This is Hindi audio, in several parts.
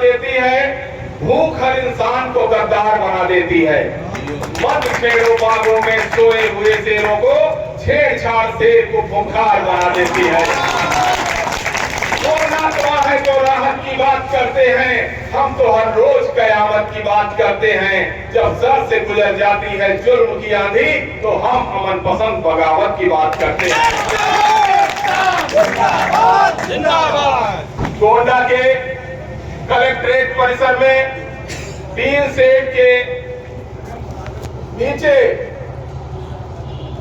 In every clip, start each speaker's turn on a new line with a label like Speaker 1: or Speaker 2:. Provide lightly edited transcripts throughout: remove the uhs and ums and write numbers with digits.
Speaker 1: देती है, भूख हर इंसान को गद्दार बना देती है। मत छेड़ो बागों में सोए हुए शेरों को, छेड़छाड़ शेर को खूंखार बना देती है। वो नातवा है जो राहत की बात करते हैं, हम तो हर रोज कयामत की बात करते हैं। जब सर से गुजर जाती है जुल्म की आंधी, तो हम अमन पसंद बगावत की बात करते हैं। गोंडा के कलेक्ट्रेट परिसर में 3 सेट के नीचे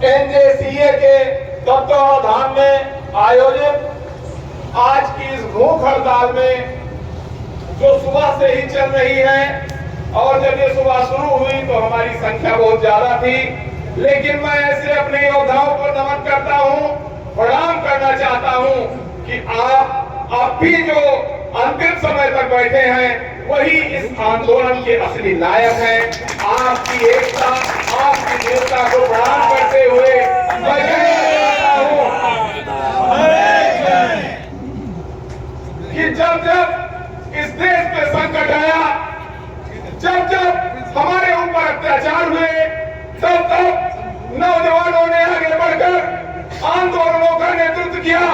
Speaker 1: NJCA के तत्वावधान में आयोजित आज की इस भूख हड़ताल में जो सुबह से ही चल रही है, और जब ये सुबह शुरू हुई तो हमारी संख्या बहुत ज्यादा थी, लेकिन मैं ऐसे अपने योद्धाओं को नमन करता हूं, प्रणाम करना चाहता हूं कि आप भी जो अंतिम समय तक बैठे हैं, वही इस आंदोलन के असली नायक हैं। आपकी एकता, आपकी वीरता को प्रणाम करते हुए मैं कि जब जब इस देश पे संकट आया, जब जब हमारे ऊपर अत्याचार हुए, तब तब नौजवानों ने आगे बढ़कर आंदोलनों का नेतृत्व किया।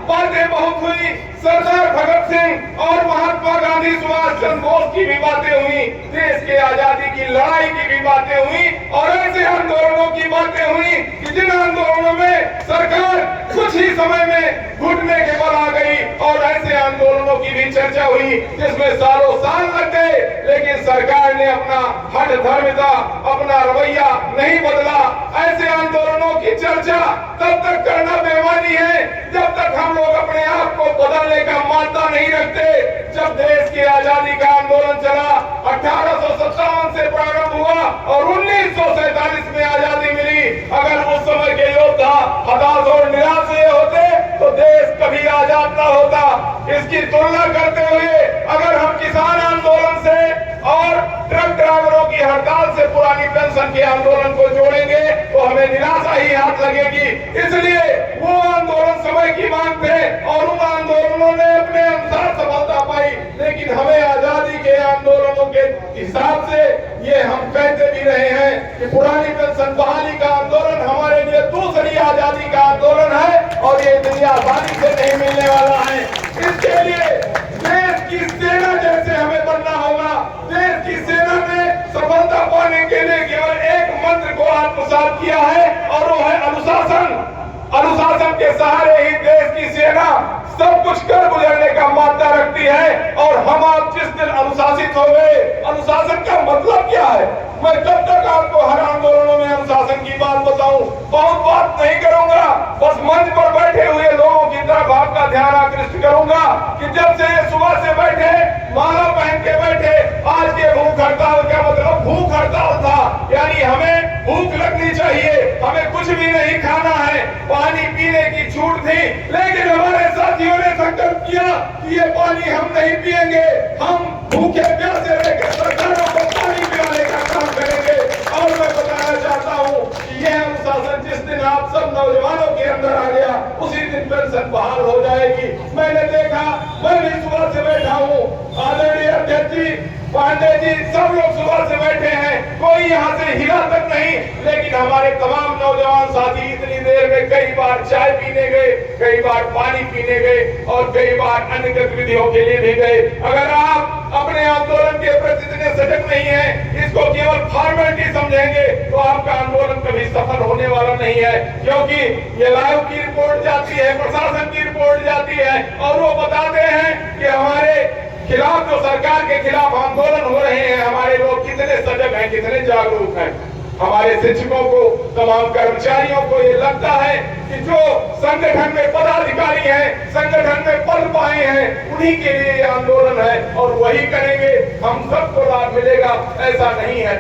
Speaker 1: बातें बहुत हुई, सरदार भगत सिंह और महात्मा गांधी, सुभाष चंद्र बोस की भी बातें हुई, देश के आजादी की लड़ाई की भी बातें हुई, और ऐसे आंदोलनों की बातें हुई कि जिन आंदोलनों में सरकार कुछ ही समय में घुटने के बल आ गई, और ऐसे आंदोलनों की भी चर्चा हुई जिसमें सालों साल लग गए, लेकिन सरकार ने अपना हठ धर्मिता, अपना रवैया नहीं बदला। ऐसे आंदोलनों की चर्चा तब तक करना बेईमानी है जब तक हम लोग अपने आप को बदलने का मानता नहीं रखते। जब देश की आजादी का आंदोलन चला, 1857 से प्रारंभ हुआ और 1947 में आजादी मिली। अगर उस समय के योद्धा हताश और निराश हुए होते तो देश कभी आजाद न होता। इसकी तुलना करते हुए अगर हम किसान आंदोलन से और ट्रक ड्राइवरों की हड़ताल से पुरानी पेंशन के आंदोलन को जोड़ेंगे तो हमें निराशा ही हाथ लगेगी। इसलिए वो आंदोलन समय की मांग थे और उन आंदोलनों ने अपने अनुसार सफलता पाई, लेकिन हमें आजादी के आंदोलनों के हिसाब से ये हम कहते भी रहे हैं कि पुरानी पेंशन बहाली का आंदोलन हमारे लिए दूसरी आजादी का आंदोलन है, और ये दुनिया आसानी से नहीं मिलने वाला है। इसके लिए देश की सेना जैसे हमें बनना होगा। देश की सेना ने सफलता पाने के लिए केवल एक मंत्र को आत्मसात किया है, और वो है अनुशासन। अनुशासन के सहारे ही देश की सेना सब कुछ कर गुजरने का मादा रखती है। और हम आप जिस दिन अनुशासित हो गए, अनुशासन का मतलब क्या है मैं कब तक आपको हर आंदोलनों में अनुशासन की बात बताऊं, बहुत बात नहीं करूंगा। बस मंच पर बैठे हुए लोगों की तरफ आपका ध्यान आकृष्ट करूंगा कि जब से ये सुबह से बैठे, माला पहन के बैठे, आज के भूख हड़ताल का मतलब भूख हड़ताल था, यानी हमें भूख लगनी चाहिए, हमें कुछ भी नहीं खाना है, पानी पीने की छूट थी, लेकिन हमारे साथियों ने संकल्प किया कि ये पानी हम नहीं पिएंगे, हम भूखे प्यासे रहकर सरकारों को पानी पिलाने का काम करेंगे। और मैं बताना चाहता हूँ कि यह अनुशासन जिस दिन आप सब नौजवानों के अंदर आ गया, उसी दिन पेंशन बहाल हो जाएगी। मैंने देखा, मैं भी सुबह से बैठा हूँ, आदरणीय अध्यक्ष जी, पांडे जी, सब लोग सुबह से बैठे हैं, कोई यहाँ से हिला तक नहीं, लेकिन हमारे तमाम नौजवान साथी इतनी देर में कई बार चाय पीने गए, कई बार पानी पीने गए, और कई बार अन्य गतिविधियों के लिए भी गए। अगर आप अपने आंदोलन के प्रति इतने सजग नहीं है, इसको केवल फॉर्मेलिटी समझेंगे, तो आपका आंदोलन कभी सफल होने वाला नहीं है। क्योंकि ये लाइव की रिपोर्ट जाती है, प्रशासन की रिपोर्ट जाती है, और वो बताते हैं कि हमारे खिलाफ, जो सरकार के खिलाफ आंदोलन हो रहे हैं, हमारे लोग कितने सजग हैं, कितने जागरूक हैं। हमारे शिक्षकों को, तमाम कर्मचारियों को ये लगता है कि जो संगठन में पदाधिकारी हैं, संगठन में पद पाए हैं, उन्हीं के लिए ये आंदोलन है और वही करेंगे, हम सबको लाभ मिलेगा, ऐसा नहीं है।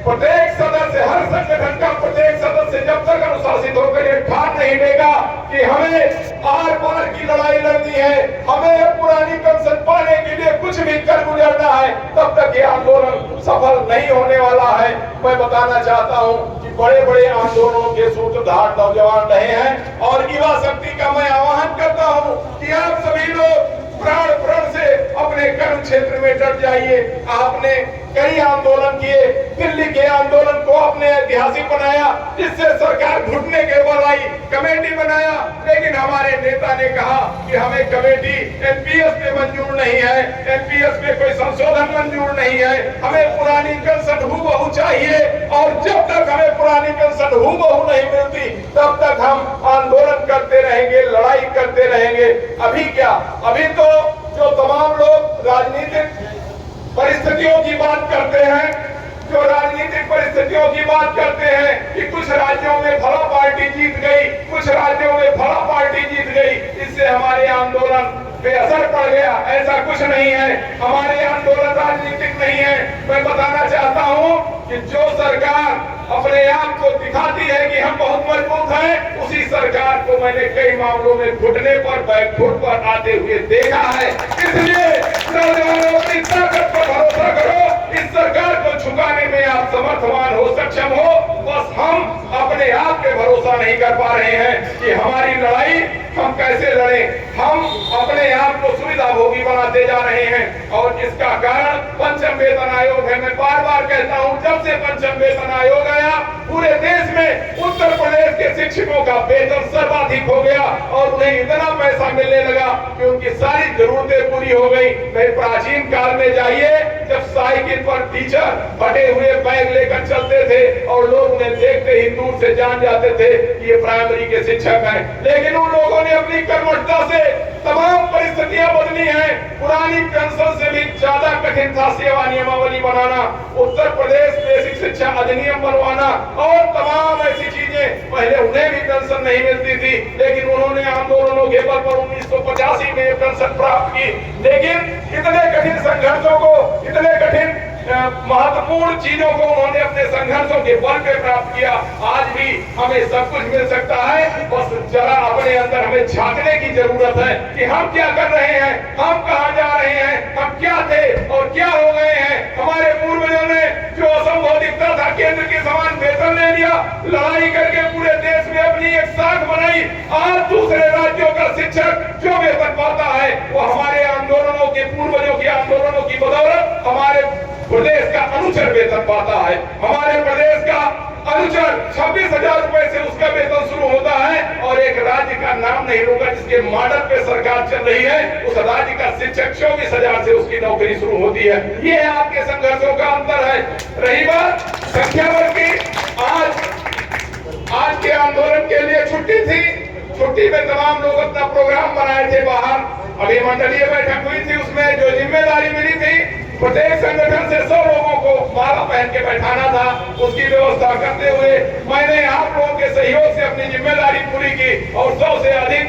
Speaker 1: प्रत्येक सदस्य, हर संगठन का प्रत्येक सदस्य जब तक अनुशासित होकर ये ठान नहीं देगा कि हमें आर पार की लड़ाई लड़नी है, हमें पुरानी पेंशन पाने के लिए कुछ भी कर गुजरना है, तब तक ये आंदोलन सफल नहीं होने वाला है। मैं बताना चाहता हूँ कि बड़े बड़े आंदोलनों के सूत्रधार नौजवान रहे हैं, और युवा शक्ति का मैं आह्वान करता हूँ कि आप सभी लोग प्राण से अपने कर्म में डट जाइए। आपने कई आंदोलन किए, दिल्ली के आंदोलन को आपने ऐतिहासिक बनाया, जिससे सरकार घुटने के बल आई, कमेटी बनाया, लेकिन हमारे नेता ने कहा कि हमें कमेटी एनपीएस पे मंजूर नहीं है, एनपीएस पे कोई संशोधन मंजूर नहीं है, हमें पुरानी पेंशन हूबहू चाहिए। और जब तक हमें पुरानी पेंशन हूबहू नहीं मिलती तब तक हम आंदोलन करते रहेंगे, लड़ाई करते रहेंगे। अभी क्या, अभी तो जो तमाम लोग राजनीतिक परिस्थितियों की बात करते हैं, जो राजनीतिक परिस्थितियों की बात करते हैं कि कुछ राज्यों में फला पार्टी जीत गई, कुछ राज्यों में फला पार्टी जीत गई, इससे हमारे आंदोलन पे असर पड़ गया, ऐसा कुछ नहीं है। हमारे आंदोलन राजनीतिक नहीं है। मैं बताना चाहता हूं कि जो सरकार अपने आप को दिखाती है कि हम बहुत मजबूत हैं, उसी सरकार को मैंने कई मामलों में घुटने पर, बैकफुट पर आते हुए देखा है। इसलिए नौजवानों अपनी ताकत पर भरोसा करो, इस सरकार को झुकाने में आप समर्थवान हो, सक्षम हो। बस हम अपने आप पे भरोसा नहीं कर पा रहे हैं कि हमारी लड़ाई हम कैसे लड़ें। हम अपने आप को सुविधा भोगी बनाते जा रहे हैं और इसका कारण पंचम वेतन आयोग है। मैं बार बार कहता हूं, जब से पंचम वेतन आयोग आया पूरे देश में उत्तर प्रदेश के शिक्षकों का वेतन सर्वाधिक हो गया और उन्हें इतना पैसा मिलने लगा कि उनकी सारी जरूरतें पूरी हो गई। मैं प्राचीन काल में जाइए, जब साइकिल पर टीचर फटे हुए बैग लेकर चलते थे और लोग उन्हें देखते ही दूर से जान जाते थे कि ये प्राइमरी के शिक्षक हैं, लेकिन उन लोगों ने अपनी कर्मठता से तमाम परिस्थितियां बदली हैं। पुरानी पेंशन से भी ज्यादा कठिन था सेवा नियमावली बनाना, उत्तर प्रदेश बेसिक शिक्षा अधिनियम बनवाना और तमाम ऐसी चीजें। पहले उन्हें भी पेंशन नहीं मिलती थी, लेकिन उन्होंने आंदोलनों के बल पर 1985 में पेंशन प्राप्त की। लेकिन इतने कठिन संघर्षों को, इतने कठिन महत्वपूर्ण चीजों को उन्होंने अपने संघर्षों के बल पे प्राप्त किया। आज भी हमें सब कुछ मिल सकता है, बस जरा अपने अंदर हमें झांकने की जरूरत है कि हम क्या कर रहे हैं, हम कहां जा रहे हैं, हम क्या थे और क्या हो गए हैं। हमारे पूर्वजों ने जो असंभव दिखता था, केंद्र के समान वेतन ले लिया, लड़ाई करके पूरे देश में अपनी एक साख बनाई। आज दूसरे राज्यों का शिक्षक जो वेतन पाता है वो हमारे आंदोलनों के, पूर्वजों के आंदोलनों की बदौलत हमारे प्रदेश का अनुचर वेतन पाता है। हमारे प्रदेश का अनुचर 26,000 रुपए से उसका वेतन शुरू होता है और एक राज्य का नाम नहीं लूंगा जिसके मॉडल पे सरकार चल रही है, उस राज्य का शिक्षक 24,000 से उसकी नौकरी शुरू होती है। ये है आपके संघर्षों का अंतर है। रही बात संख्या बल की, आज के आंदोलन के लिए छुट्टी थी, छुट्टी में तमाम लोग अपना प्रोग्राम बनाए थे बाहर। अभी मंडलीय बैठक हुई थी, उसमें जो जिम्मेदारी मिली थी प्रत्येक संगठन से 100 लोगों को माला पहन के बैठाना था, उसकी व्यवस्था करते हुए मैंने आप लोगों के सहयोग से अपनी जिम्मेदारी पूरी की और 100 से अधिक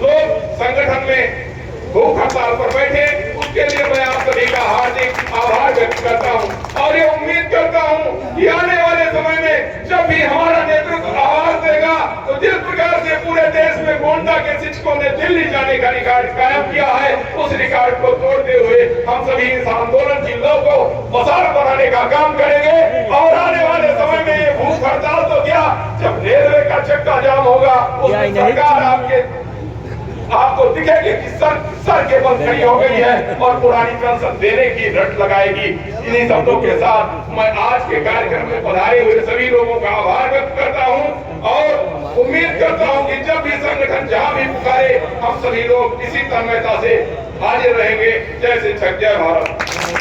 Speaker 1: लोग संगठन में भूख हड़ताल पर बैठे। उसके लिए मैं आप सभी का हार्दिक आभार व्यक्त करता हूं और ये उम्मीद करता हूं कि आने वाले समय में जब भी हमारा नेतृत्व आवाज देगा तो जिस प्रकार से पूरे देश में गोंडा के शिक्षकों ने दिल्ली जाने का रिकॉर्ड कायम किया है, उस रिकॉर्ड को तोड़ते हुए हम सभी इस आंदोलन की लौ को मसाल बनाने का काम करेंगे। और आने वाले समय में ये भूख हड़ताल तो क्या, जब रेलवे का चक्का जाम होगा उसमें सरकार आपको दिखेगी कि सर के बल खड़ी हो गई है और पुरानी पेंशन देने की रट लगाएगी। इन्हीं शब्दों के साथ मैं आज के कार्यक्रम में पधारे हुए सभी लोगों का आभार व्यक्त करता हूं और उम्मीद करता हूं कि जब भी संगठन जहां भी पुकारे हम सभी लोग इसी तन्मयता से हाजिर रहेंगे। जय शिक्षक, जय भारत।